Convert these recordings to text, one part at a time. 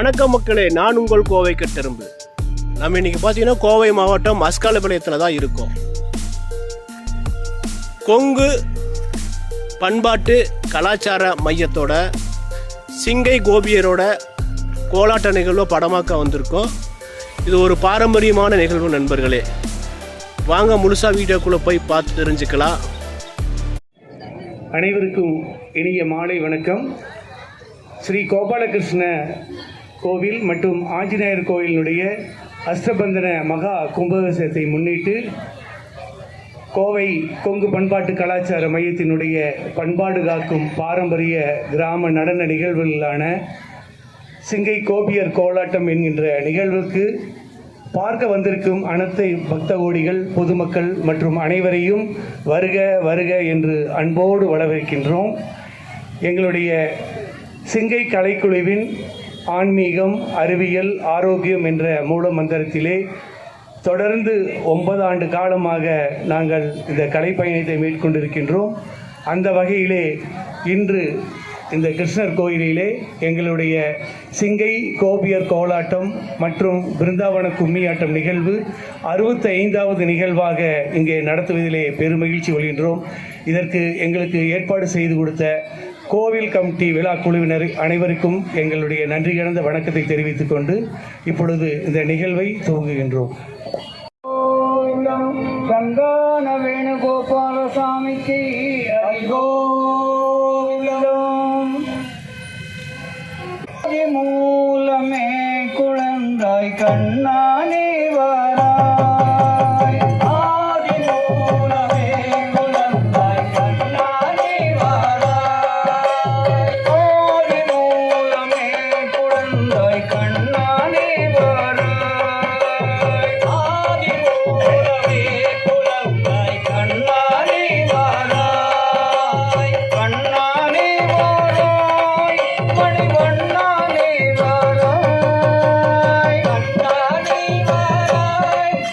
வணக்கம் மக்களே, நான் உங்கள் கோவை கட்டெரும்பு. நம்ம இன்னைக்கு பார்த்தீங்கன்னா கோவை மாவட்டம் அஸ்காலபாளையத்தில் தான் இருக்கோம். கொங்கு பண்பாட்டு கலாச்சார மையத்தோட சிங்கை கோபியரோட கோலாட்ட நிகழ்வை படமாக்க வந்திருக்கோம். இது ஒரு பாரம்பரியமான நிகழ்வு நண்பர்களே. வாங்க முழுசாக வீடியோக்குள்ளே போய் பார்த்து தெரிஞ்சுக்கலாம். அனைவருக்கும் இனிய மாலை வணக்கம். ஸ்ரீ கோபாலகிருஷ்ண கோவில் மற்றும் ஆஞ்சநேயர் கோவிலினுடைய அஷ்டபந்தன மகா கும்பாபிஷேகத்தை முன்னிட்டு கோவை கொங்கு பண்பாட்டு கலாச்சார மையத்தினுடைய பண்பாடு காக்கும் பாரம்பரிய கிராம நடன நிகழ்வுகளான சிங்கை கோபியர் கோலாட்டம் என்கின்ற நிகழ்வுக்கு பார்க்க வந்திருக்கும் அனைத்து பக்த கோடிகள், பொதுமக்கள் மற்றும் அனைவரையும் வருக வருக என்று அன்போடு வரவேற்கின்றோம். எங்களுடைய சிங்கை கலைக்குழுவின் ஆன்மீகம், அறிவியல், ஆரோக்கியம் என்ற மூல மந்திரத்திலே தொடர்ந்து 9 ஆண்டு காலமாக நாங்கள் இந்த கலைப்பயணத்தை மேற்கொண்டிருக்கின்றோம். அந்த வகையிலே இன்று இந்த கிருஷ்ணர் கோயிலிலே எங்களுடைய சிங்கை கோபியர் கோலாட்டம் மற்றும் பிருந்தாவன கும்மியாட்டம் நிகழ்வு 65வது நிகழ்வாக இங்கே நடத்துவதிலே பெருமகிழ்ச்சி கொள்கின்றோம். இதற்கு எங்களுக்கு ஏற்பாடு செய்து கொடுத்த கோவில் கமிட்டி விழா குழுவினர் அனைவருக்கும் எங்களுடைய நன்றி கலந்த வணக்கத்தை தெரிவித்துக் கொண்டு இப்பொழுது இந்த நிகழ்வை துவங்குகின்றோம். சந்தான வேணுகோபால சாமிக்கு மூலமே குழந்தாய் கண்ணானே வாராய். ஆதி மூலமே குழந்தாய் கண்ணானே வாராய். ஆதி மூலமே குழந்தாய் கண்ணானே வாராய். ஆதி மூலமே குழந்தாய் கண்ணானே வாராய். கண்ணானே வாராய். மணிவண்ணானே வாராய். கண்ணானே வாராய்.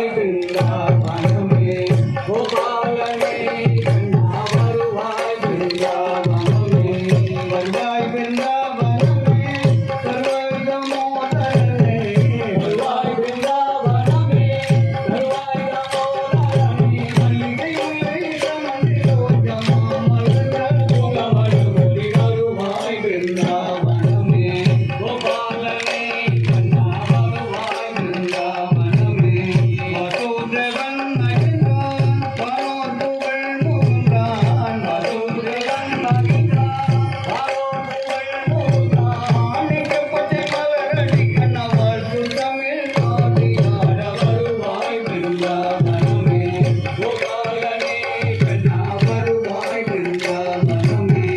வருவாய் பிருந்தாவனமே கோபாலனே கண்ணா வருவாய் பிருந்தாவனமே வருவாய் பிருந்தாவனமே சர்வதமோதரனே வருவாய் பிருந்தாவனமே சர்வதமோதரனே மல்லிகை முல்லை சமந்தி ரோஜமா மலர்ந்த புலவடுமுடி வருவாய் பிருந்தாவனமே கோபாலனே கண்ணா வருவாய் பிருந்தாவனமே மதுரவன் மகிழ்ந்தான் வானோர் புகழ் நுகர்ந்தான் மதுரவன் மகிழ்ந்தான் வானோர் புகழ் நுகர்ந்தான் ஆணிக்கப்பட்ட மலரடி கண்ணவர் சுத்தமிழ் காட்டியாட வருவாய் பிருந்தாவனமே கோபாலனே கண்ணா வருவாய் பிருந்தாவனமே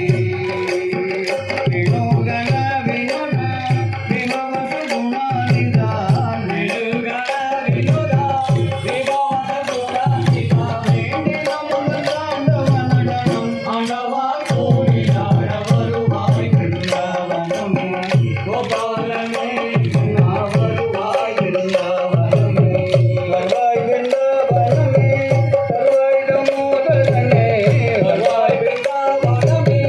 வினோதன வினோத வினோத குணாநிதான் வினோத வினோத வினோத குணாநிதான் வேண்டினம் தாண்டவனடனம் ஆண்டவா கோடியாட வருவாய் பிருந்தாவனமே கோபாலனே கண்ணா வருவாய் பிருந்தாவனமே வருவாய் பிருந்தாவனமே சர்வைதமோதரனே வருவாய் பிருந்தாவனமே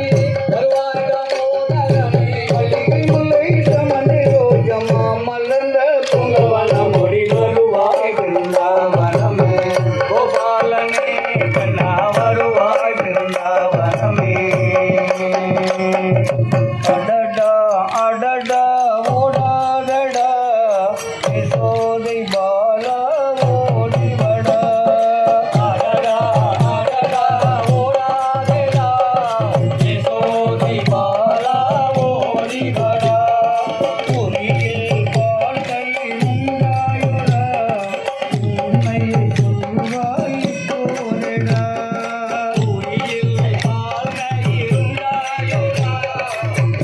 சர்வைதமோதரனே மல்லிகை முல்லை சமந்தி ரோஜமா மலர்ந்த புங்கவனமுடி வருவாய் பிருந்தாவனமே கோபாலனே கண்ணா வருவாய் பிருந்தாவனமே அடடா அடடா ஓடாதடா யசோதை பாலா ஓடிவடா அடடா அடடா ஓடாதடா யசோதை பாலா ஓடிவடா புரியில் வாழ்க்கை உண்டாயுடா உண்மை சொல்வாய் போலடா புரியில் வாழ்க்கை உண்டாயுடா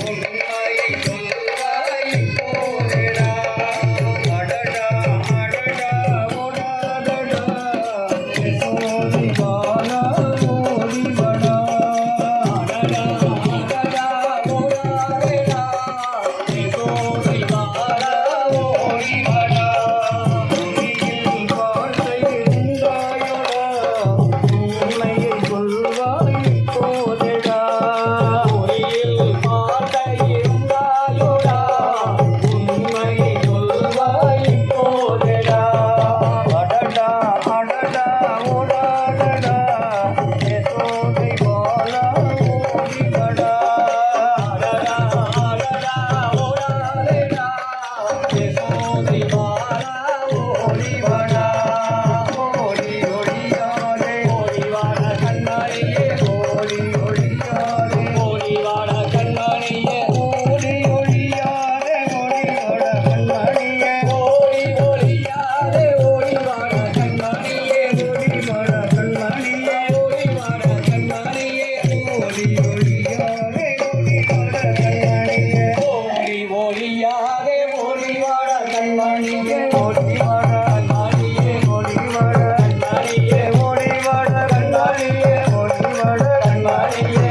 உண்மை சொல்வாய் போலடா அடடா அடடா ஓடாதடா யசோதை பாலா ஓடிவடா அடடா அடடா ஓடாதடா யசோதை பாலா ஓடிவடா புரியில் வாழ்க்கை உண்டாயுடா உண்மையை சொல்வாய் போதடா புரியில் வாழ்க்கை உண்டாயுடா உண்மையை சொல்வாய் போதடா அடடா அடடா ஓடாதடா யசோதை பாலா ஓடிவடா அடடா அடடா ஓடாதடா யசோதை பாலா ஓடிவடா ஓடி ஒளியாதே ஓடிவாட கண்ணாடியே ஓடி ஒளியாதே ஓடிவாட கண்ணாடியே ஓடி ஒளியாதே ஓடிவாட கண்ணாடியே ஓடி ஒளியாதே ஓடிவாட கண்ணாடியே ஓடிவாட கண்ணாடியே ஓடிவாட கண்ணாடியே ஓடி ஒளியாதே ஓடிவாட கண்ணாடியே ஓடி ஒளியாதே ஓடிவாட கண்ணாடியே ஓடிவாட கண்ணாடியே ஓடிவாட கண்ணாடியே ஓடிவாட கண்ணாடியே ஓடிவாட கண்ணாடியே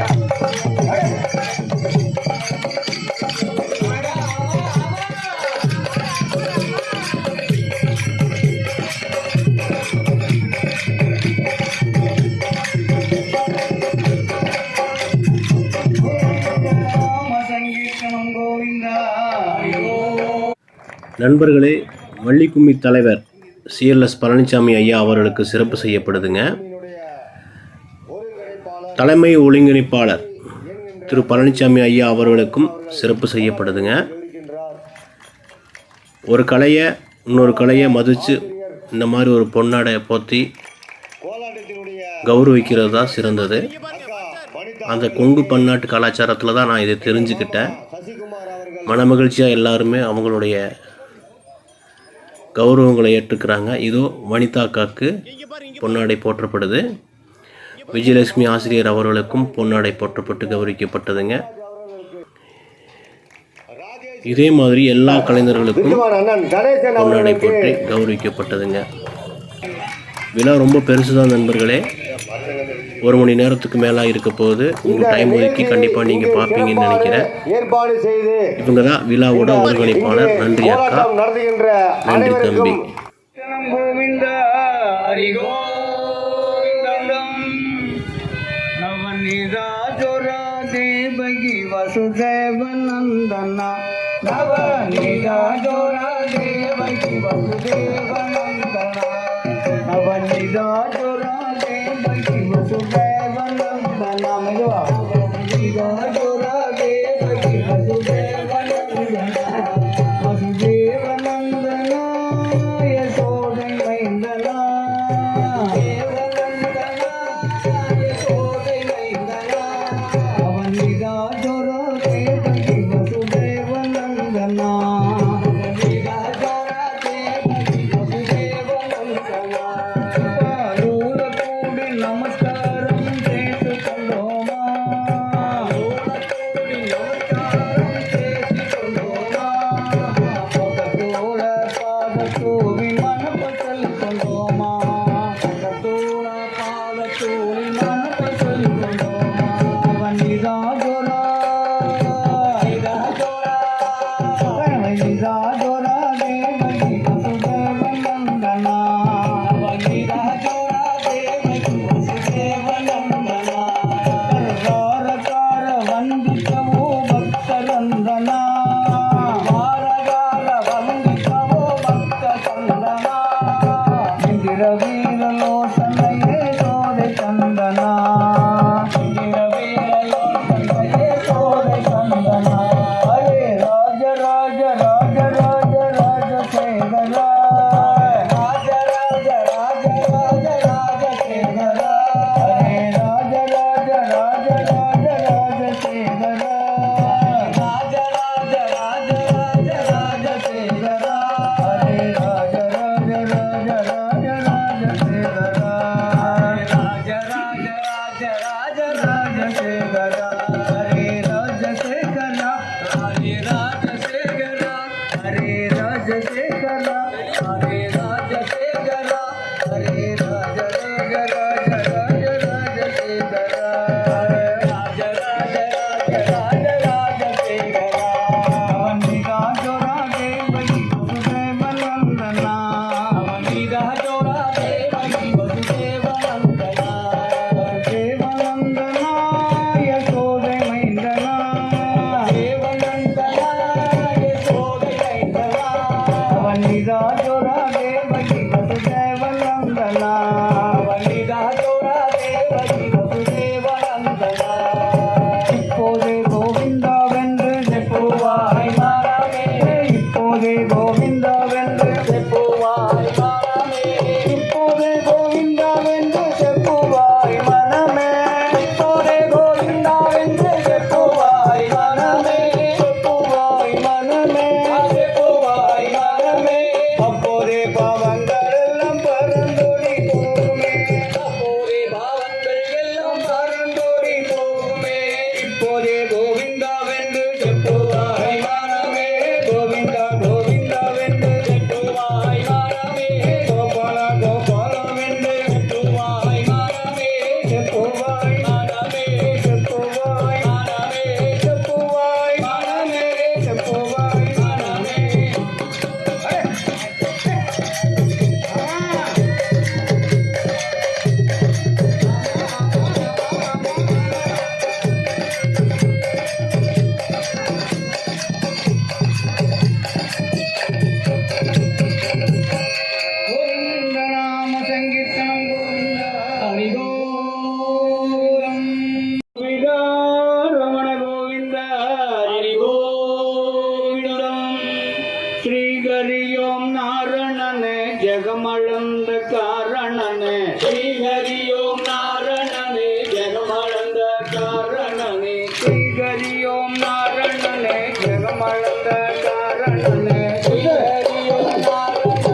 ராம சங்கீர்த்தனம் கோவிந்தா நண்பர்களே, வள்ளிக்கும்மி தலைவர் சிஎல்எஸ் பழனிசாமி ஐயா அவர்களுக்கு சிறப்பு செய்யப்படுதுங்க. தலைமை ஒருங்கிணைப்பாளர் திரு பழனிசாமி ஐயா அவர்களுக்கும் சிறப்பு செய்யப்படுதுங்க. ஒரு கலையை இன்னொரு கலையை மதித்து இந்த மாதிரி ஒரு பொன்னாடை போற்றி கௌரவிக்கிறது தான் சிறந்தது. அந்த கொங்கு பன்னாட்டு கலாச்சாரத்தில் தான் நான் இதை தெரிஞ்சுக்கிட்டேன். மனமகிழ்ச்சியாக எல்லாருமே அவங்களுடைய கௌரவங்களை ஏற்றுக்கிறாங்க. இதோ வனிதாக்காக்கு பொன்னாடை போற்றப்படுது. விஜயலட்சுமி ஆசிரியர் அவர்களுக்கும் பொன்னாடை போற்றப்பட்டு கௌரவிக்கப்பட்டதுங்க. இதே மாதிரி எல்லா கலைஞர்களுக்கும் பொன்னாடை போற்றி கௌரவிக்கப்பட்டதுங்க. விழா ரொம்ப பெருசு தான் நண்பர்களே. 1 மணி நேரத்துக்கு மேலே இருக்க போகுது. உங்கள் டைம் ஒதுக்கி கண்டிப்பாக நீங்கள் பார்ப்பீங்கன்னு நினைக்கிறேன். இவங்க தான் விழாவோட ஒருங்கிணைப்பாளர். நன்றி அக்கா, நன்றி தம்பி. கோவிந்தா ஹரி கோவிந்தம் நவநிராஜோரா தேவகி வசுதேவநந்தனா நவநிராஜோரா தேவகி வசுதேவநந்தனா நவநிராஜோரா தேவகி வசுதேவநந்தனா மெதுவா நவநிராஜோரா தேவகி வசுதேவநந்தனா வசுதேவநந்தனா யசோதை மைந்தனா தேவநந்தனா யசோதை மைந்தனா நவநிராஜோரா தேவகி வசுதேவநந்தனா நவநிராஜோரா தேவகி வசுதேவநந்தனா பாரூர கூடி நமஸ்காரம் చేసుకొందోమా కూడి నమస్కారం చేసుకొందోమా ఒకతోడ పాదతో విమనపచల్కొందోమా ఒకతోడ పాదతో విమనపచల్కొందోమా వనిరాజోరా నిరాజోరా వనిరాజోరా దేవకి వసుదేవనందనా వనిరాజోరా దేవకి వసుదేవనందనా వారకార వందితవో భక్తరందనా వారగాల వందితవో భక్తచందనా ఇందిర వీరలోచనయే సోదె చందనా ఇందిర వీరలోచనయే సోదె చందనా హరే రాజ రాజ రాజ రాజ రాజశేఖర రాజ రాజ రాజ రాజ రాజశేఖర హరే రాజ రాజ రాజ రాజ రాజశేఖర రాజ రాజ రాజ రాజ రాజశేఖర హరే రాజ రాజ రాజ రాజ రాజశేఖర రాజ రాజ రాజ రాజ రాజశేఖర హరే రాజశేఖర హరే రాజశేఖర హరే రాజశేఖర హరే రాజశేఖర హరే రాజ రాజ రాజ రాజ రాజశేఖర రాజ రాజ రాజ రాజ రాజశేఖర వనిరాజోరా దేవకి వసుదేవనందనా వనిరాజోరా దేవకి వసుదేవనందనా వసుదేవనందనా యశోదే మైందనా దేవనందనా యశోదే మైందనా వనిరాజోరా దేవకి వసుదేవనందనా వనిరాజోరా దేవకి వసుదేవనందనా இப்போதே கோவிந்தாவென்று செப்புவாய் மாறாமே இப்போதே கோவிந்தாவென்று செப்புவாய் மாறாமே இப்போதே கோவிந்தாவென்று செப்புவாய் மனமே இப்போதே கோவிந்தாவென்று செப்புவாய் மனமே செப்புவாய் மனமே செப்புவாய் மனமே அப்போதே பாவங்கள் எல்லாம் பறந்தோடி போகுமே அப்போதே பாவங்கள் எல்லாம் பறந்தோடி போகுமே இப்போதே கோவிந்தாவென்று செப்புவாய் மனமே கோவிந்தா கோவிந்தாவென்று செப்புவாய் மனமே கோபாலா கோபாலாவென்று செப்புவாய் மனமே செப்புவாய் மனமே செப்புவாய் மனமே செப்புவாய் மனமே செப்புவாய் மனமே గోవింద నామ సంకీర్తనం గోవింద హరి గోవిందం గోవింద రమణ గోవింద హరి గోవిందం శ్రీ హరియోం నాரணனே ஜெகமளந்த காரணனே ஸ்ரீ ஹரியோம் நாரணனே ஜெகமளந்த காரணனே ஸ்ரீ ஹரியோம் நாரணனே ஜெகமளந்த காரணனே ஸ்ரீ ஹரியோம் நாரணனே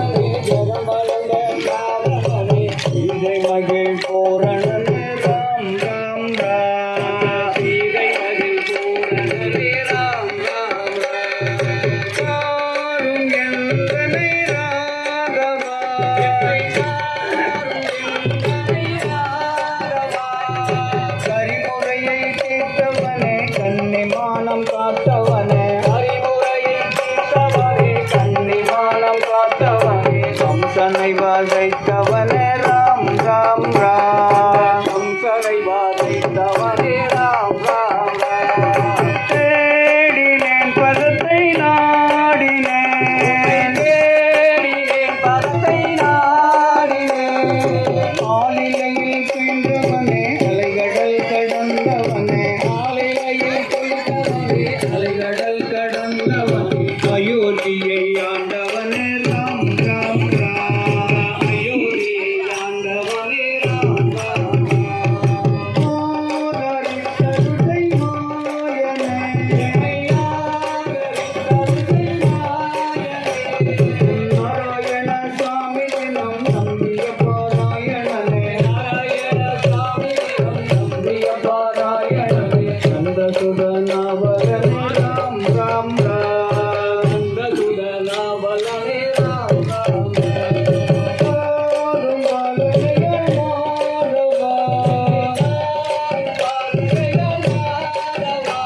ஜெகமளந்த காரணனே இதை மகிழ் பூரணனே ராம் ராம் ராம் இதை மகிழ் பூரணனே ராம் ராம் ராம் காரும் எந்தனை ராகவா கரிமுறையை தீர்த்தவனே கன்னிமானம் காத்தவனே அறிமுறையை தீர்த்தவனே கன்னிமானம் காத்தவனே வம்சனை வாழ் வைத்தவனே ராம் ராம் கம்சனை வாதைத்தவனே ராம் ராம் ராம் தேடினேன் பதத்தை நாடினேன் தேடினேன் பதத்தை நாடினேன் ஆலிலையில் குயின்றவனே அலைகடல் கடந்தவனே ஆலிலையில் குயின்றவனே அலைகடல் கடந்தவனே அயோத்தியை ஆண்டவனே ராம் ராம் ராம் அயோத்தியை ஆண்டவனே ராம் ராம் ஆதரித்தருளை மாயனே ஆதரித்தருளை மாயனே நாராயண சாமி தினம் நம்பிய பாராயணனே நாராயண சாமி தினம் நம்பிய பாராயணனே நந்தசுதனாவலனே ராம் ராம் ராம் நந்தசுதனாவலனே ராம் ராம் ராம் பாலுமலைய மாதவா பாலுமலைய மாதவா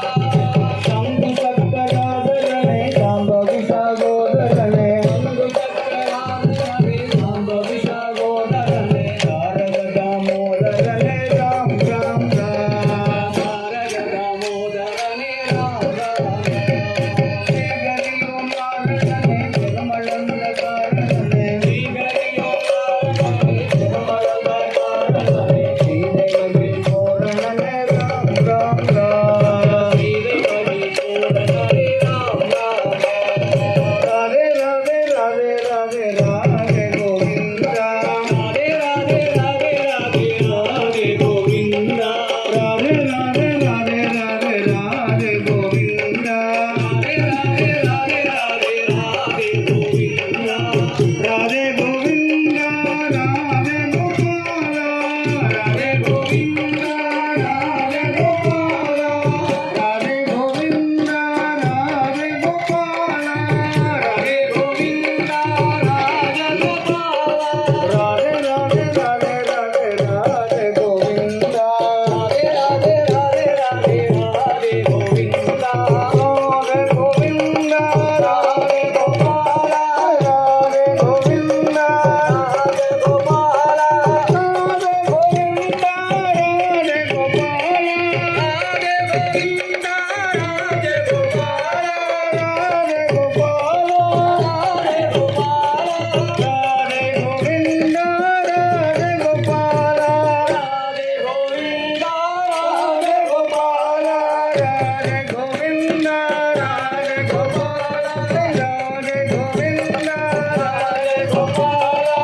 சங்கு சக்கராதரனே சாம்பவி சாகோதரனே சங்கு சக்கராதரனே சாம்பவி சாகோதரனே தாரக தாமோதரனே ராம் ராம் ராம் தாரக தாமோதரனே ராம் ராம் ஸ்ரீகரியோம் நாரணனே பெருமளந்த காரணனே ஸ்ரீகரியோம் நாரணனே பெருமளந்த காரணனே ஸ்ரீதேவகி பூரணனே ராம் ராம் ராம் ஸ்ரீதேவகி பூரணனே ராம் ராம் ராதே ராதே ராதே ராதே ராதே கோவிந்தா ராதே ராதே ராதே ராதே ராதே கோவிந்தா ராதே ராதே ராதே ராதே ராதே கோவிந்தா ராதே ராதே ராதே ராதே ராதே கோவிந்தா ராதே கோவிந்தா ராதே கோபாலா ராதே கோவிந்தா ராதே கோபாலா ராதே கோவிந்தா ராதே கோபாலா ராதே கோவிந்தா ராதே கோபாலா ராதே ராதே ராதே ராதே ராதே கோவிந்தா ராதே ராதே ராதே ராதே ராதே கோவிந்தா ராதே கோவிந்தா ராதே கோபாலா ராதே கோவிந்தா ராதே கோபாலா ராதே கோவிந்தா ராதே கோபாலா ராதே கோவிந்தா ராதே கோபாலா ராதே கோபாலா ராதே கோபாலா ராதே கோவிந்தா ராதே கோபாலா ராதே கோவிந்தா ராதே கோபாலா ராதே கோவிந்தா ராதே கோபாலா ராதே கோவிந்தா ராதே கோபாலா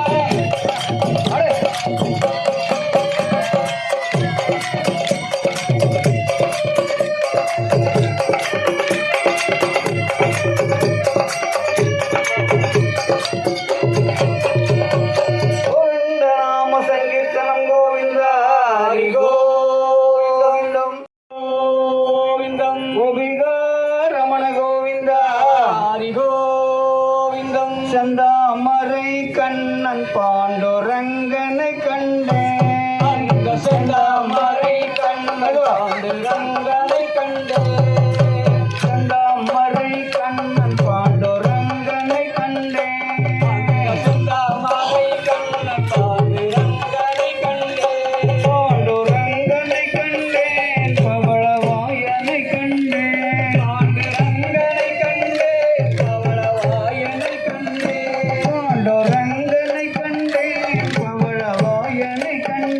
அடே கோவிந்த நாம சங்கீர்த்தனம் கோவிந்த ஹரி கோவிந்தம் கோவிந்தம் கோபிக ரமண கோவிந்த ஹரி கோவிந்தம் செந்தாமரை கண்ணன் பாண்டுரங்கனை கண்டேன் அந்த செந்தாமரை கண்ணன் பாண்டுரங்கனை கண்டேன் செந்தாமரை கண்ணன் பாண்டுரங்கனை கண்டேன் செந்தாமரை கண்ணன் பாண்டுரங்கனை கண்டேன் பாண்டுரங்கனை கண்டேன் பவளவாயனை கண்டேன் பாண்டுரங்கனை கண்டேன் பவளவாயனை கண்டேன் பாண்டுரங்கனை கண்டேன் பவளவாயனை கண்டேன்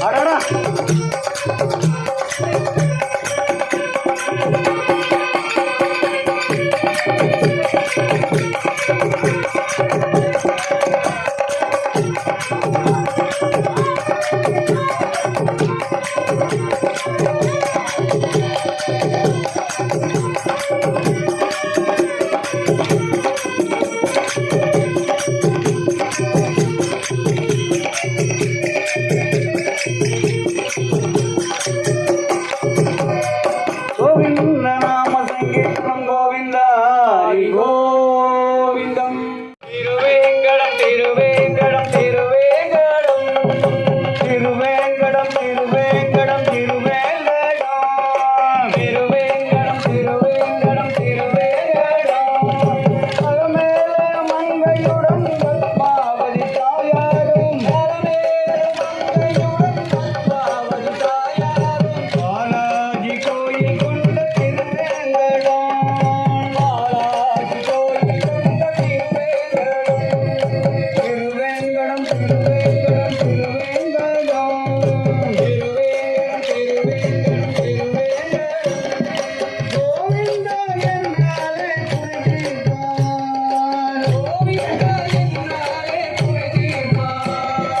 அடடா கோவிந்த நாம சங்கீர்த்தனம் கோவிந்தா ஹரி கோவிந்தம் திருவேங்கடம் திருவேங்கடம் திருவேங்கடம் திருவேங்கடம் திருவேங்கடம் திருவேங்கடம் திருவேங்கடம் திருவேங்கடம் திருவேங்கடம் அலமேல மங்கையுடன் பத்மாவதி தாயாரும் அலமேல மங்கையுடன் பத்மாவதி தாயாரும் பாலாஜி கோயில் கொண்ட திருவேங்கடம் பாலாஜி கோயில் கொண்ட திருவேங்கடம் திருவேங்கடம் திருவேங்கடம் திருவேங்கடம் திருவேங்கடம் திருவேங்கடம் கோவிந்தா என்னாலே குறிதீர்ப்பான் கோவிந்தா என்னாலே குறிதீர்ப்பான்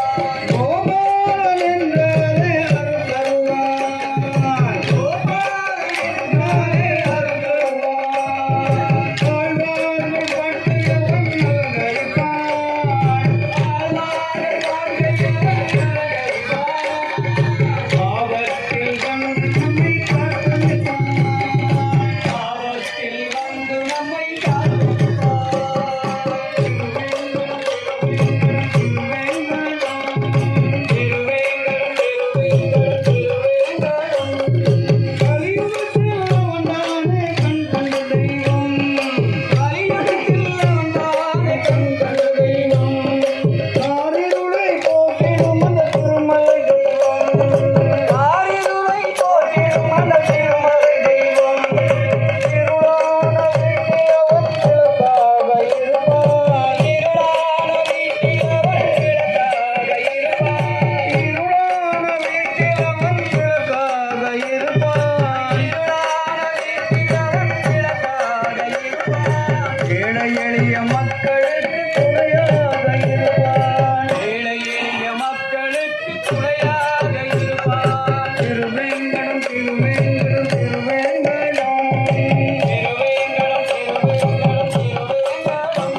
கோபாலன் என்றாலே அருள் தருவான் கோபாலன் என்றாலே அருள் தருவான் வாழ்வார்கள் பட்டியவன் நலங்கரிப்பான் வாழ்வார்கள் பட்டியவன் நலங்கரிப்பான் பாவத்தில் வந்து நம்மை காத்தளிப்பான் பாவத்தில் வந்து நம்மை ஏழை எளிய மக்களுக்கு துணையாக இருப்பான் ஏழை எளிய மக்களுக்கு துணையாக இருப்பான் திருவேங்கடம் திருவேங்கடம் திருவேங்கடம் திருவேங்கடம் திருவேங்கடம் திருவேங்கடம்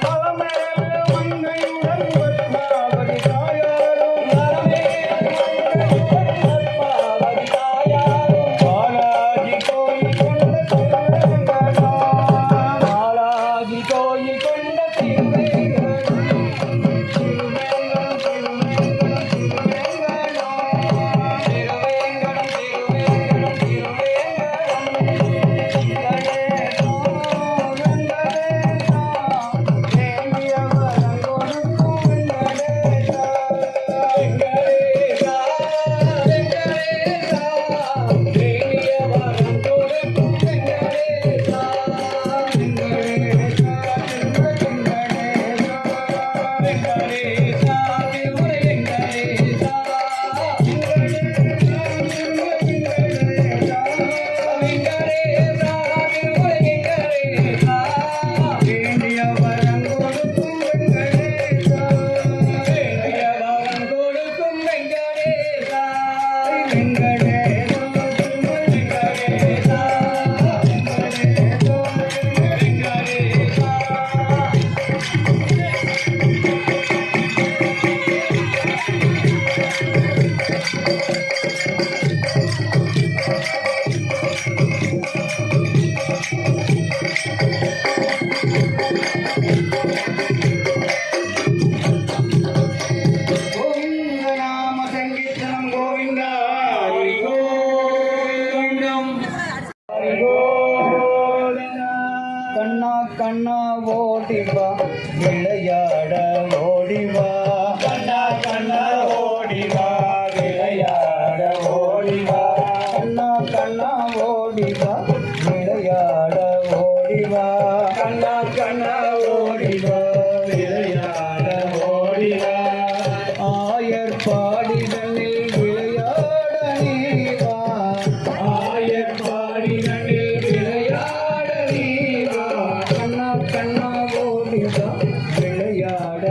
அலமேல மங்கையுடன் பத்மாவதி தாயாரும் அலமேல மங்கையுடன் பத்மாவதி தாயாரும் பாலாஜி கோயில் கொண்ட திருவேங்கடம் பாலாஜி கோயில் கொண்ட திருவேங்கடம் திருவேங்கடம் திருவேங்கடம் திருவேங்கடம் திருவேங்கடம் கோவிந்த நாம சங்கீர்த்தனம் கோவிந்தா ஹரி கோவிந்தம் ஹரி கோவிந்தா கண்ணா கண்ணா ஓடிவா விளையாட ஓடிவா கண்ணா கண்ணா ஓடிவா விளையாட ஓடிவா கண்ணா கண்ணா ஓடிவா விளையாட ஓடிவா கண்ணா கண்ணா ஓடிவா விளையாட ஓடிவா ஆயர் பாடிதனில் விளையாட நீவா ஆயர் பாடிதனில் விளையாட நீவா கண்ணா கண்ணா ஓடிவா விளையாட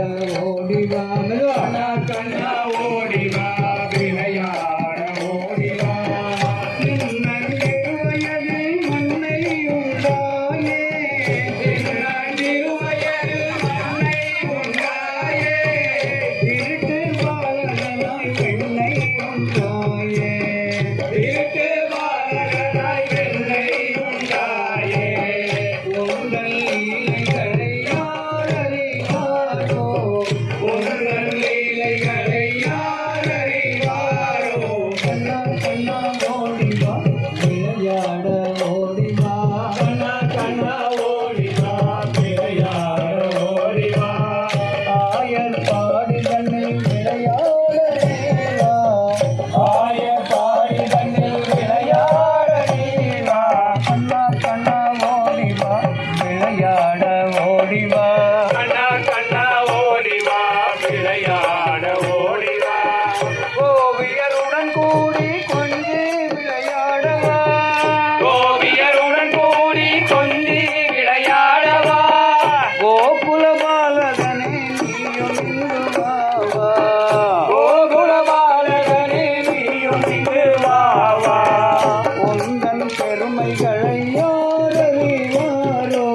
ஓடிவா கண்ணா கண்ணா ஓடிவா விளையாட ஓடிவா திருவயதில் மண்ணை உண்டாயே திருவயதில் மண்ணை உண்டாயே திருட்டு பாலகனாய் வெண்ணை உண்டாயே திருட்டு பாலகனாய் வெண்ணை உண்டாயே உங்கள் லீலைகளை யாரறிவாரோ உங்கள் லீலைகளை யாரறிவாரோ கண்ணா கண்ணா ஓடிவா விளையாட ஓடிவா கண்ணா கண்ணா ஓடிவா விளையாட ஓடிவா ஆயர் பாடிதனில் விளையாட நீவா ஆயர் பாடிதனில் விளையாட நீவா கண்ணா கண்ணா ஓடிவா விளையாட ஓடிவா கண்ணா கண்ணா ஓடிவா விளையாட ஓடிவா கோவியருடன் கூடி கொஞ்சி விளையாடவா கோவியருடன் கூடி கொஞ்சி விளையாடவா கோகுல பாலகனே நீயும் இங்கு வாவா கோகுல பாலகனே நீயும் இங்கு வாவா உந்தன் பெருமைகளை யாரறிவாரோ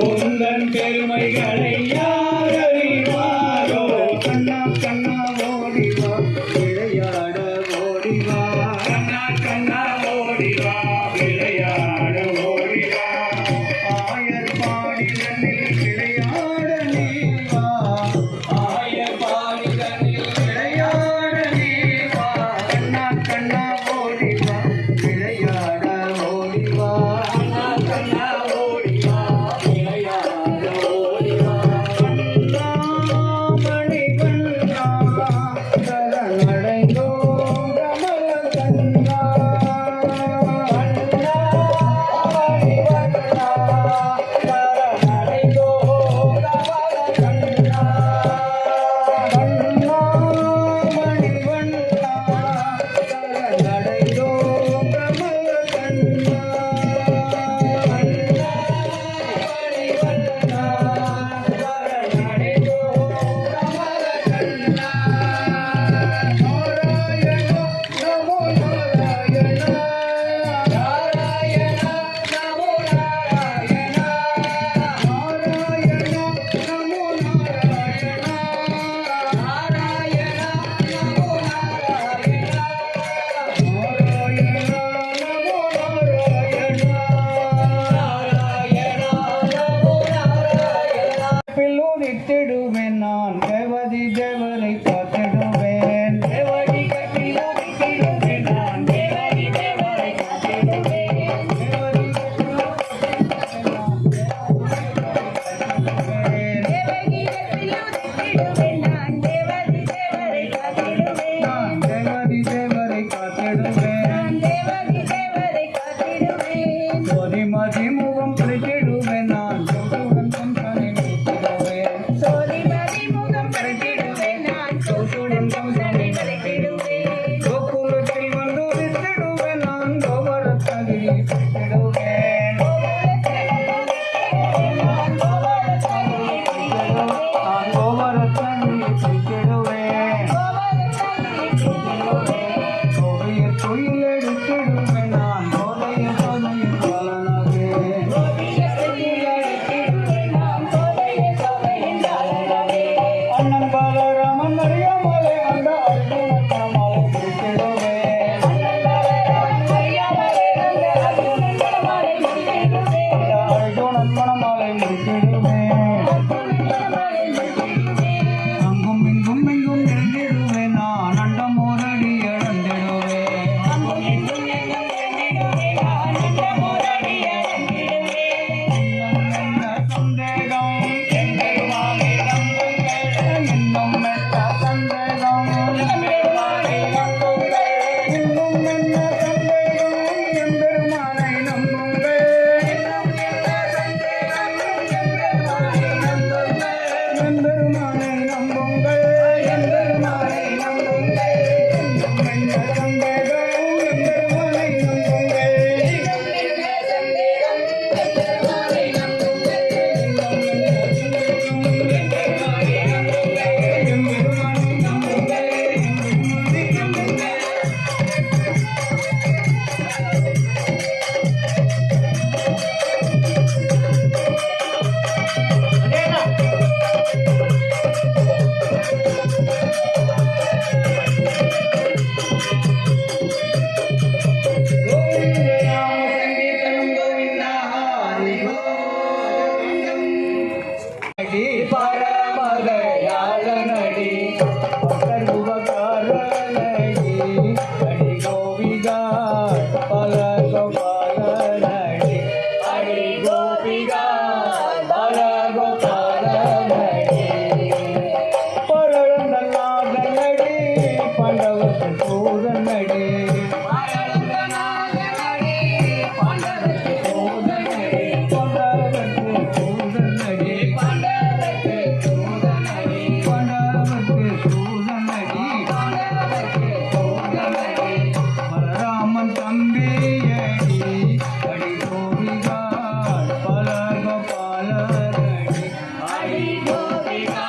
உந்தன் பெருமைகளை யாரறிவாரோ கண்ணா கண்ணா ஓடிவா விளையாட ஓடிவா கண்ணா கண்ணா ஓடிவா விளையாட ஓடிவா ஆயர் பாடிதனில் விளையாட நீவா ஆயர் பாடிதனில் விளையாட நீவா கண்ணா கண்ணா ஓடிவா விளையாட ஓடிவா கண்ணா கண்ணா ஓடிவா விளையாட ஓடிவா மணி கண்ணா சரணடைந்தோம் ரமண கண்ணா மணி கண்ணா சரணடைந்தோம் ரமண கண்ணா கண்ணா மணி கண்ணா சரணடைந்தோம் ரமண கண்ணா பில்லூரித்திடுவேன் நான் தேவதி தேவரை காத்திடுவேன் தேவடி கட்டிடுவேன் நான் தேவதி தேவரை காத்திடுவேன் தேவடி நான் தேவதி தேவரை காத்திடுவேன் சோதி மதி முகம் பிடித்திடுவேன் நான் சொத்துடன் பொன்கனை வைத்திடுவேன் சோதி மதி முகம் பறித்திடுவேன் நான் எம்பெருமானை நம்புங்கள் எம்பெருமானை நம்புங்கள் என்ன சந்தேகம் எம்பெருமானை நம்புங்கள் பரமதயாளனடி பகர்வுபகாரணடி அடி கோபிகா பலகோபாலனடி அடி கோபிகா பலகோபாலனடி பரந்தநாதனடி பண்டவத்து சூதனடி பலராமன் தம்பியடி அடி கோபிகா பலகோபாலனடி அடி கோபிகா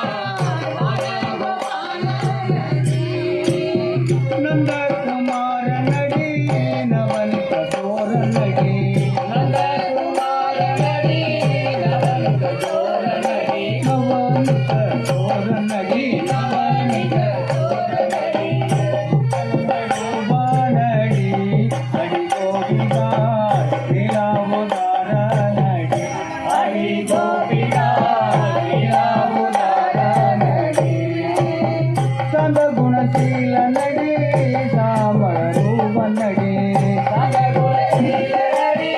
நந்தகுமாரனடி நவனித தோரணடி நந்தகுமாரனடி நவனித தோரணடி நவனித தோரணடி நவனித தோரணடி ரூபானடி அடி கோபிகா லீலாவுதாரணடி அடி கோபிகா லீலாவுதாரணடி சந்த குணசீலனடி சாமர ரூபனடி சந்த குணசீலனடி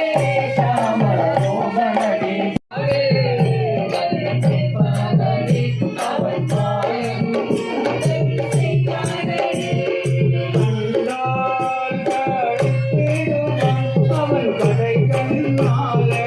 சாமர ரூபனடி அவன் கடை கண்ணாலே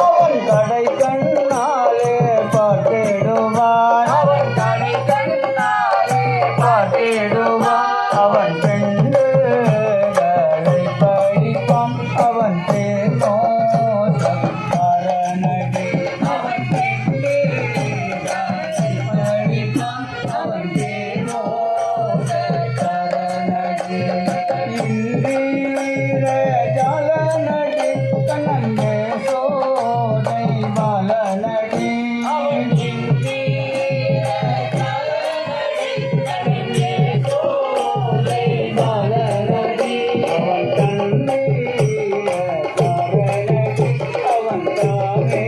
அவன் கடை கண்ணாலே பார்த்திடுவான் அவன் கடை கண்ணாலே பார்த்திடுவான் அவன் பெண்களை படிப்பான் அவன் தேனோ சக்காரனடி அவன் பெண்களை படிப்பான் அவன் தேனோ சக்காரனடி இந்திர ஜாலனடி கண்ணே சோதை பாலனடி அவன் இந்திர ஜாலனடி கண்ணே சோதை பாலனடி அவன் கண்ணீர காரணடி அவன் தானே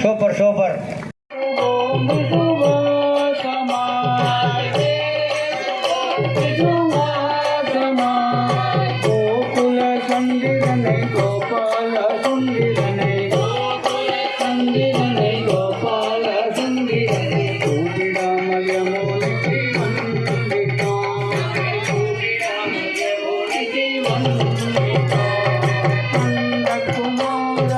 சூப்பர் சூப்பர் கோகுல சந்திரனை கோபால சுந்திரனை சந்திரனை கோபால சுந்திரனை கூப்பிடாமல் யமுனைக்கு வந்திட்டான் நந்தகுமார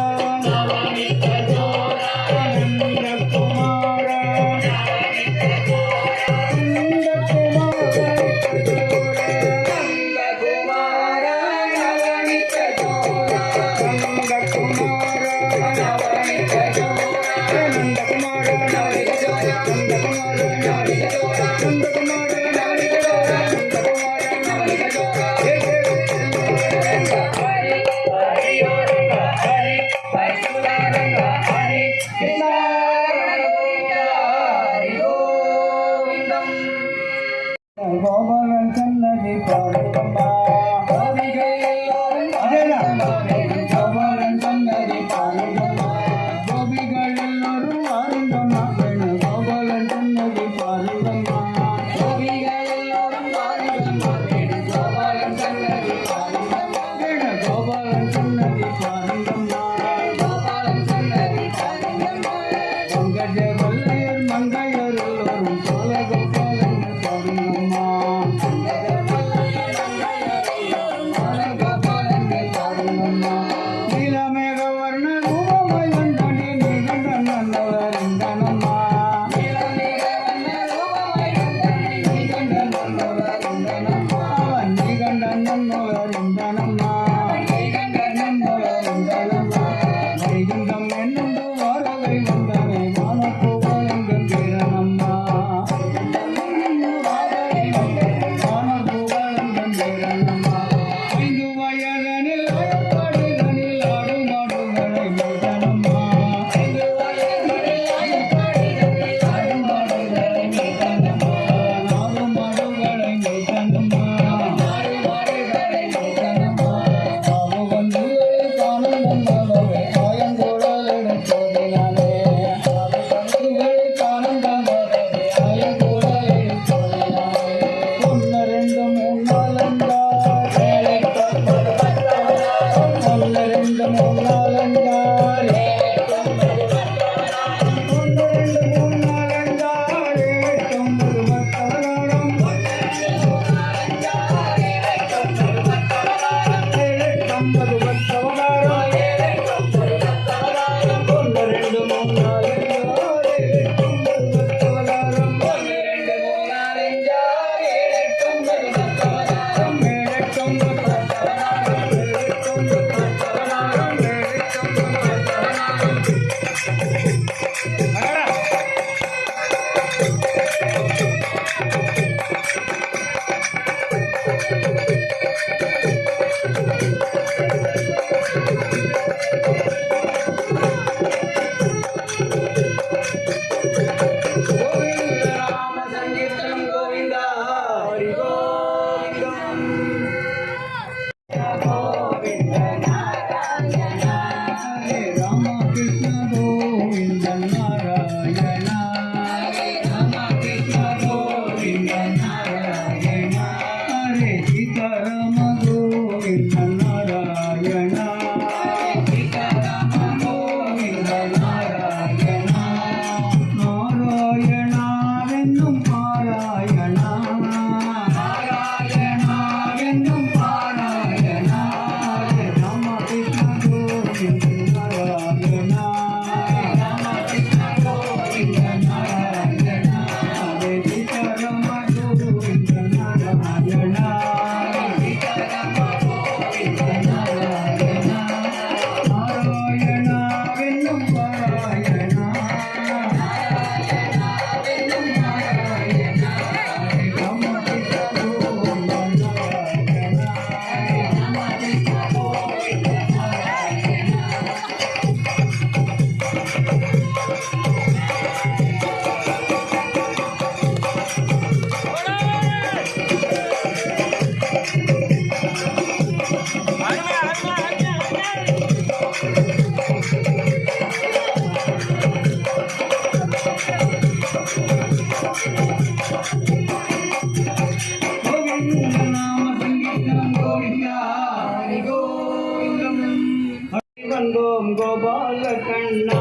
வந்தோம் கோபால கண்ணா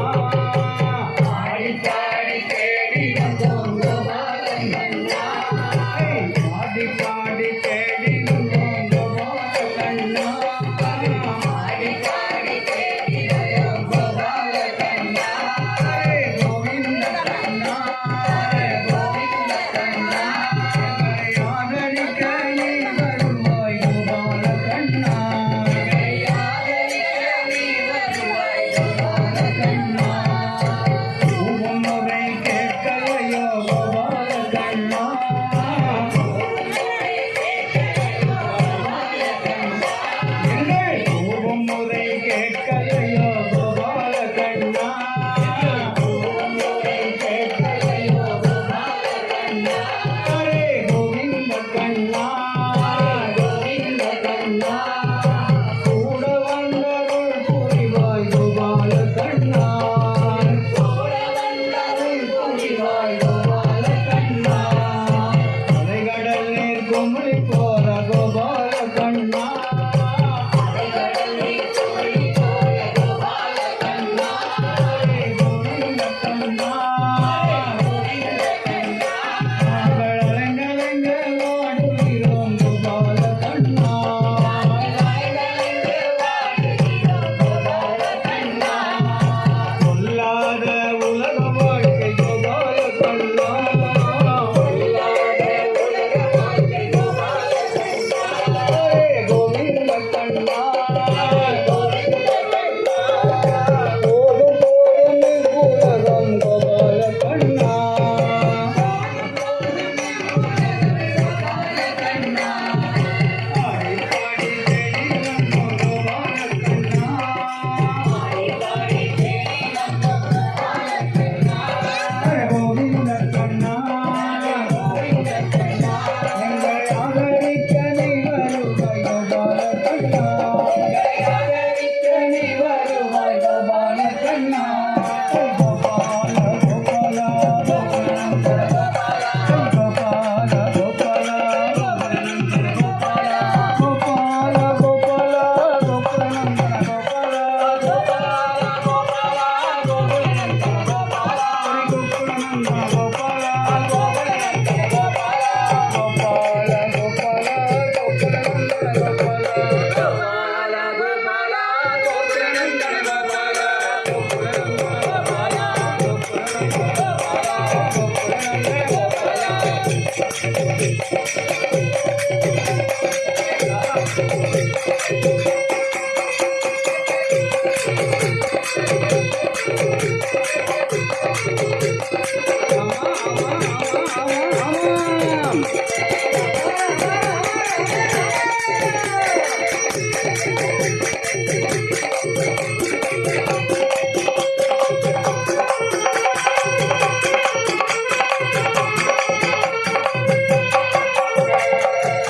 பாடி பாடி தேடி வந்தோம் கோபால கண்ணா பாடி பாடி தேடி வந்தோம் கோபால கண்ணா பாடி பாடி தேடி வந்தோம் கோபால கண்ணா கோவிந்த கண்ணா கோவிந்த கண்ணா ஆதரிக்க நீ வருவாய் கோபால கண்ணா ஆதரிக்க நீ வருவாய் கோபால கண்ணா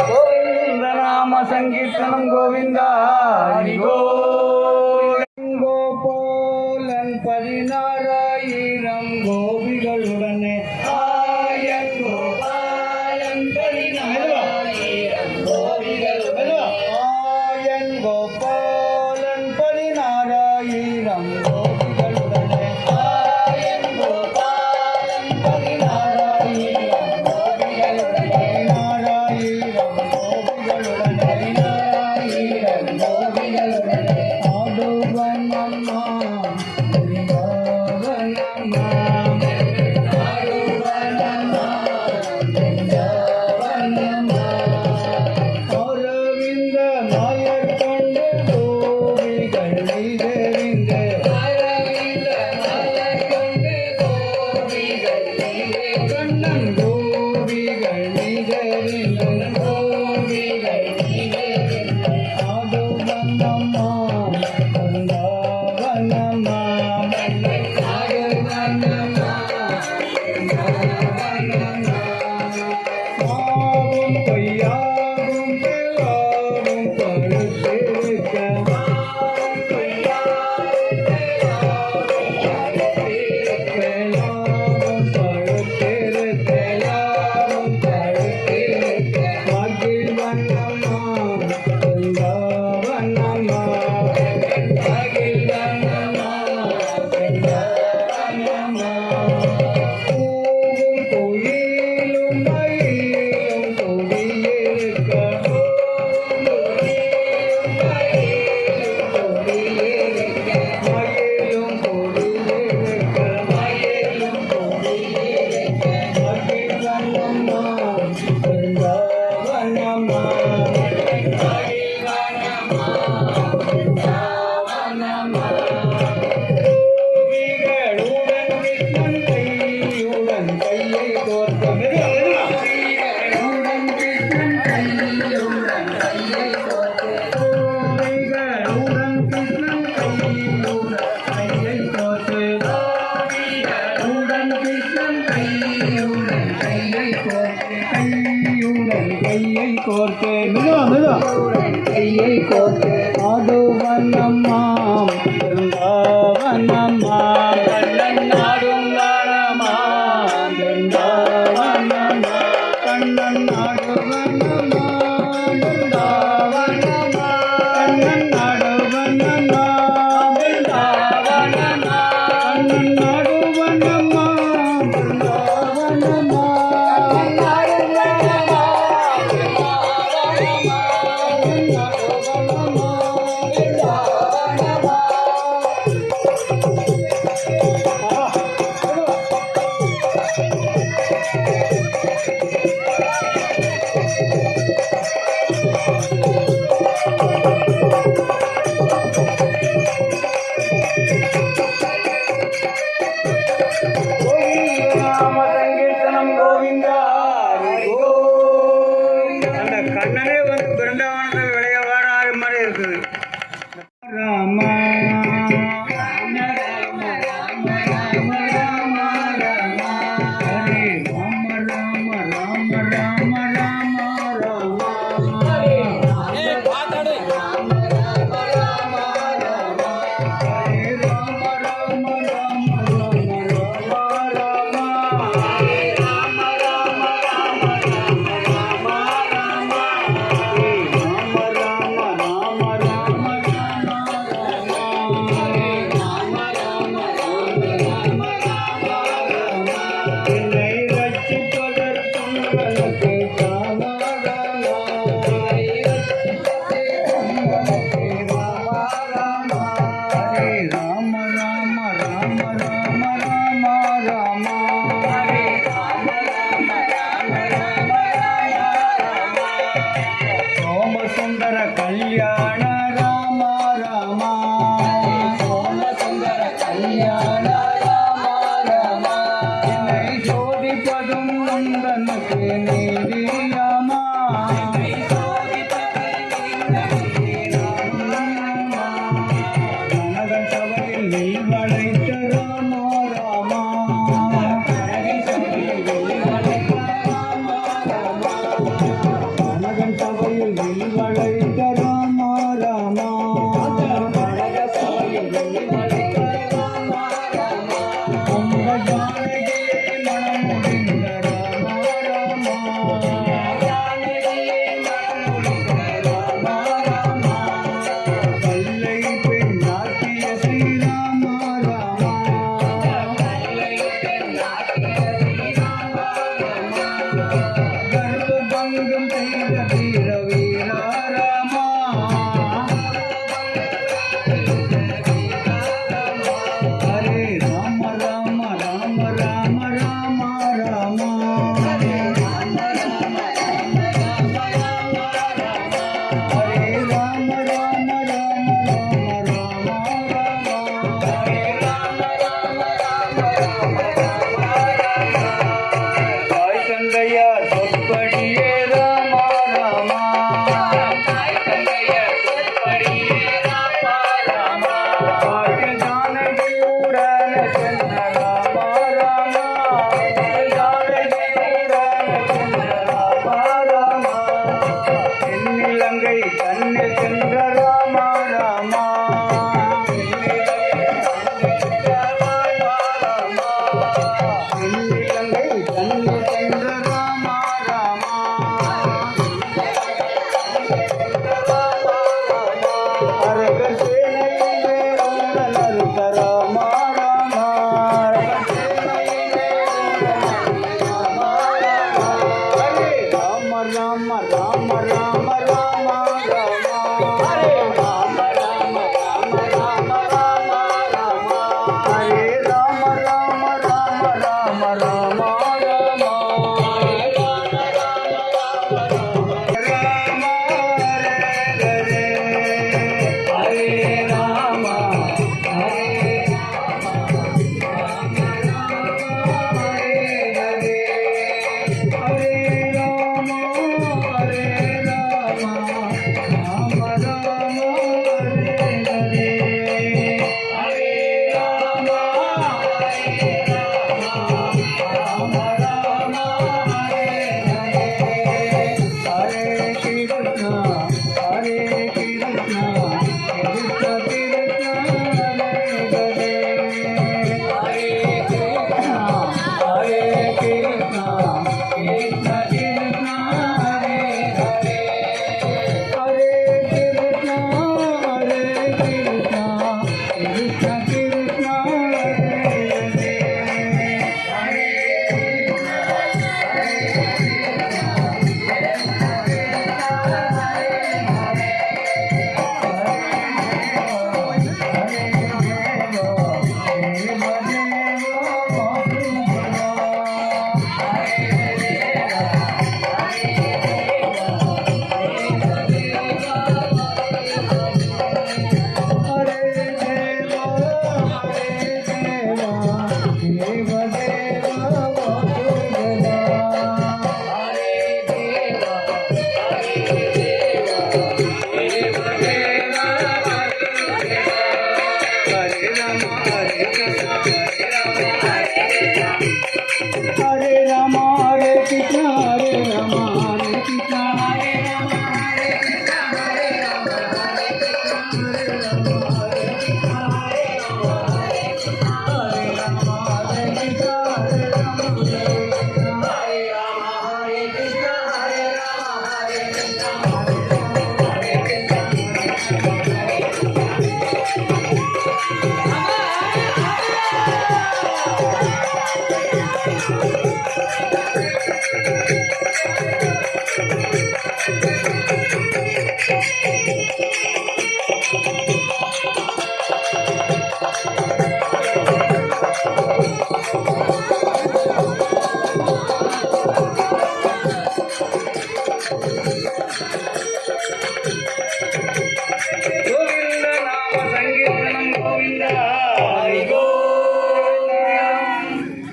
கோவிந்த நாம சங்கீர்த்தனம் கோவிந்தா ஹரி கோபாலன் 16,000 கோபிகளுடனே ஆயன் கோபாலன் 16,000 கோபிகளுடனே ஆயன் கோபாலன் 16,000 கோபிகளுடனே ஆயன் கோபாலன் 16,000 கோபிகளுடனே 16,000 கோபிகளுடனே ஆடுவனம்மா பிருந்தாவனம்மா ஆடுவனம்மா பிருந்தாவனம்மா அரவிந்த நாயர் கண்டு கோவிகள் நீதெறிந்து அரவிந்த நாயர் கண்டு கோவிகள் நீதெறிந்து கண்ணன் கோவிகள் நீதெறிந்து கோவிகள் நீதெறிந்து ஆடுவனம்மா பிருந்தாவனம்மா ஆடுவனம்மா ஆவும் பொய்யாகும் பெல்லாரும் பழுத்திருக்க பெல்லாரும் பழுத்திருக்க எல்லாரும் பழுத்திருக்க மகிழ்வனம்மா பிருந்தாவனம்மா மகிழ்வனம்மா பிருந்தாவனம்மா பூவும் கோயிலும் மயிலும் கொடியிருக்க மயிலும் கொடியிருக்க மயிலும் கொடியிருக்க மகிழ்வனம்மா பிருந்தாவனம்மா மகிழ்வனம்மா பிருந்தாவனம்மா கோபிகளுடன் கிருஷ்ணன் கையுடன் கையை கோர்த்த கோபிகளுடன் கிருஷ்ணன் கையுடன் கையை கோர்த்து கோபிகளுடன் கிருஷ்ணன் கையுடன் கையை கோர்த்து கோபிகளுடன் கிருஷ்ணன் கையுடன் கையை கோர்த்து கையுடன் கையை கோர்த்து கையை கோர்த்து ஆடுவனம்மா பிருந்தாவனம்மா கண்ணன் நாடும் வனமா பிருந்தாவனம்மா கண்ணன் நாடுவனம்மா பிருந்தாவனம்மா கண்ணன் நாடுவனம்மா பிருந்தாவனம்மா கண்ணன் நாடுவனம்மா பிருந்தாவனம்மா கண்ணன் நாடுவனம்மா பிருந்தாவனம்மா கண்ணனே வந்து பிருந்தாவனத்தில் விளைய வாடாறு மாதிரி இருக்குது ராமா ராம ராம ராம ராம ராம ராம ஹரே ராம ராம ராம ராம ராம ராம ஹரே ராம ராம ராம ராம ராம ஹரே ராம ராம ராம ராம ராம ராம ஹரே ராம ராம ராம ராம ராம ராம ஹரே ராம ராம ராம ராம என்னை ரட்சிப்பதற்கும் உனக்கு சமாதானா ஹரே வில் வளைத்த ராமா ராமா கனகன் சபையில் வில் வளைத்த ராமா ராமா அந்த ஜானகியை மணமுடிந்த ராமா ராமா கல்லை பெண்ணாக்கிய ஸ்ரீராமா ராமா கர்ப்ப பங்கம் செய்த வீர வீரா ராமா ஹரே ராம ராம ராம ராம ராம ராமா ஹரே ராம ராம தாய் தந்தையார் சொற்படியே ராமா ராமா பாட்டிய ஜானகியுடன் சென்ற ராமா ராமா தென்னிலங்கை தன்னில் சென்ற ராமா ராமா தென்னிலங்கை தன்னில் சென்ற ராமா ராமா அரக சேனையிலே உங்கள் அறுத்த ராமா ராமா ஹரே ராம ராம ராம ராம ராம ராமா ஹரே ராம ராம ராம ராம ராம ராமா ஹரே ராம ராம ராம ராம ராம ராமா ஹரே ராம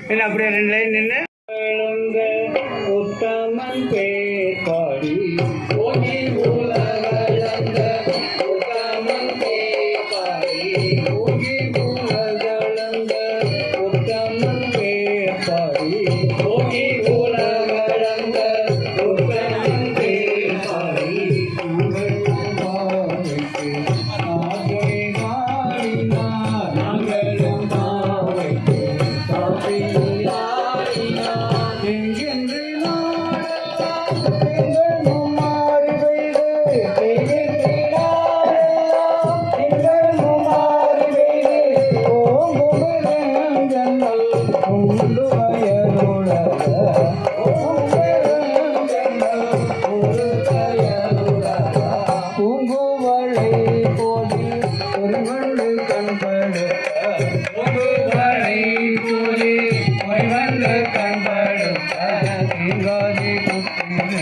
என்ன அப்படியே 2 லைன் நின்று உத்தமன் பேர் பாடி உத்தமன் பேர் பாடி முகுவரை கூறி வந்து கண்படுத்த தேங்காதி குத்தி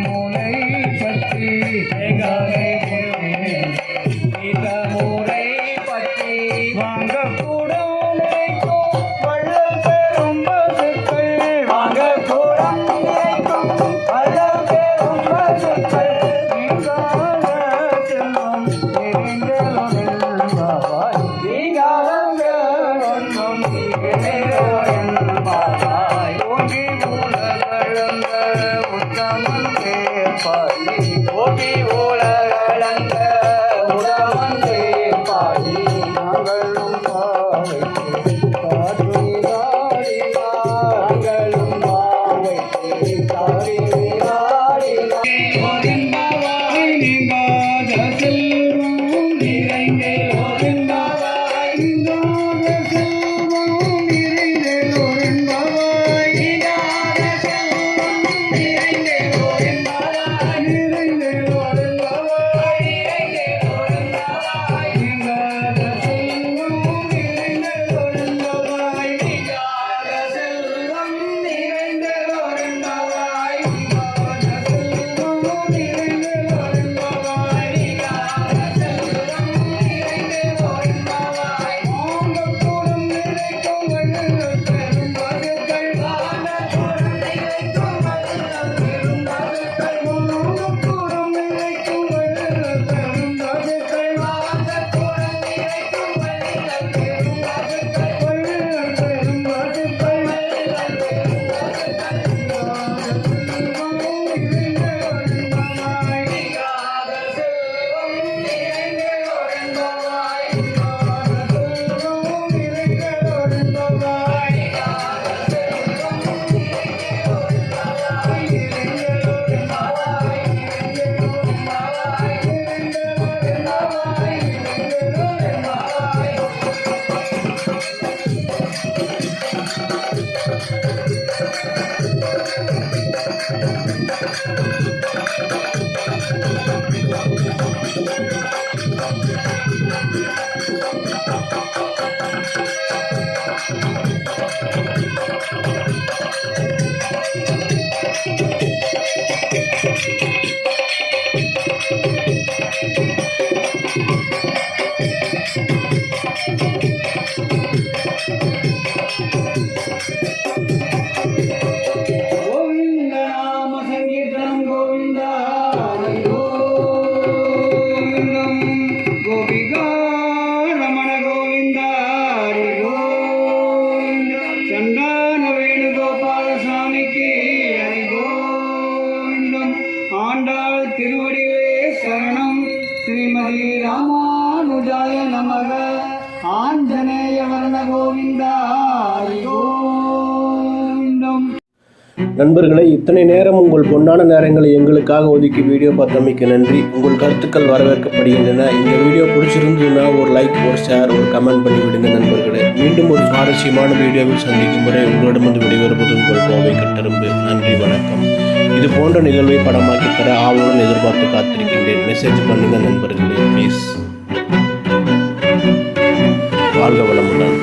மூளை பற்றி தேங்காதை மூளை பற்றி வாங்க கூட நினைக்கும் வள்ளல் பெரும் பசுக்கள் வாங்க கூட நினைக்கும் வள்ளல் பெரும் பசுக்கள் நீங்காத செல்வம் நிறைந்தவள் நீங்காத ஒன்றும் பாவாய் ஓகி உலகளந்த உத்தமன் பேர்பாடி ஓகி உலகளந்த உத்தமன் பேர்பாடி நாங்களும் பாவைக்கு காற்றுகிறாடினார் நாங்களும் பாவைக்கு காற்றுகிறாடினார் கோவிந்தாவாய் நீங்காத செல்வம் நிறைந்தே கோவிந்தாவாய் நீங்காத செல்வம் நிறைந்தே கோவிந்தாவாய் நீங்காத செல்வம் நிறைந்தே கோவிந்தாவாய் நிறைந்தே கோவிந்தாவாய் நிறைந்தே கோவிந்தாவாய் நீங்காத செல்வம் நிறைந்தே கோவிந்தாவாய் நீங்காத செல்வம் நிறைந்தே கோவிந்தாவாய் நீங்காத செல்வம் நிறைந்தே கோவிந்தாவாய் நீங்காத செல்வம் நிறைந்தே கோவிந்தாவாய் ஆங்கக்கூடும் நிறைக்கும் வள்ளல் பெரும் பசுக்கள் ஆங்கக்கூடும் நிறைக்கும் வள்ளல் பெரும் பசுக்கள் ஆங்கக்கூடும் நிறைக்கும் வள்ளல் பெரும் பசுக்கள் ஆங்கக்கூடும் நிறைக்கும் வள்ளல் பெரும் பசுக்கள் வள்ளல் பெரும் பசுக்கள் வள்ளல் பெரும் கோவிந்த நாம சங்கீர்த்தனம் கோவிந்தா கோவிந்தம் கோபிகா ரமண கோவிந்தா கோவிந்தம் சந்தான வேணுகோபால சாமிக்கு ஹரி கோவிந்தம் ஆண்டாள் திருவடிவே சரணம் ஸ்ரீமதி ராமானுஜாய நமக ஆஞ்சநேய வர்ண கோவிந்தா ஹரி கோவிந்தம். நண்பர்களே, இத்தனை நேரம் உங்கள் பொன்னான நேரங்களை எங்களுக்காக ஒதுக்கி வீடியோ பார்த்தமைக்கு நன்றி. உங்கள் கருத்துக்கள் வரவேற்கப்படுகின்றன. இந்த வீடியோ பிடிச்சிருந்ததுன்னா ஒரு லைக், ஒரு ஷேர், ஒரு கமெண்ட் பண்ணி விடுங்க நண்பர்களே. மீண்டும் ஒரு சுவாரஸ்யமான வீடியோவில் சந்திக்கும் முறை உங்களிடமிருந்து விடைபெறுவது உங்கள் கோவை கட்டரும்பு. நன்றி, வணக்கம். இது போன்ற நிகழ்வை படமாக்கி தர ஆவலுடன் எதிர்பார்த்து காத்திருக்கின்றேன். மெசேஜ் பண்ணுங்க நண்பர்களே, ப்ளீஸ். வாழ்க வளமுடன்.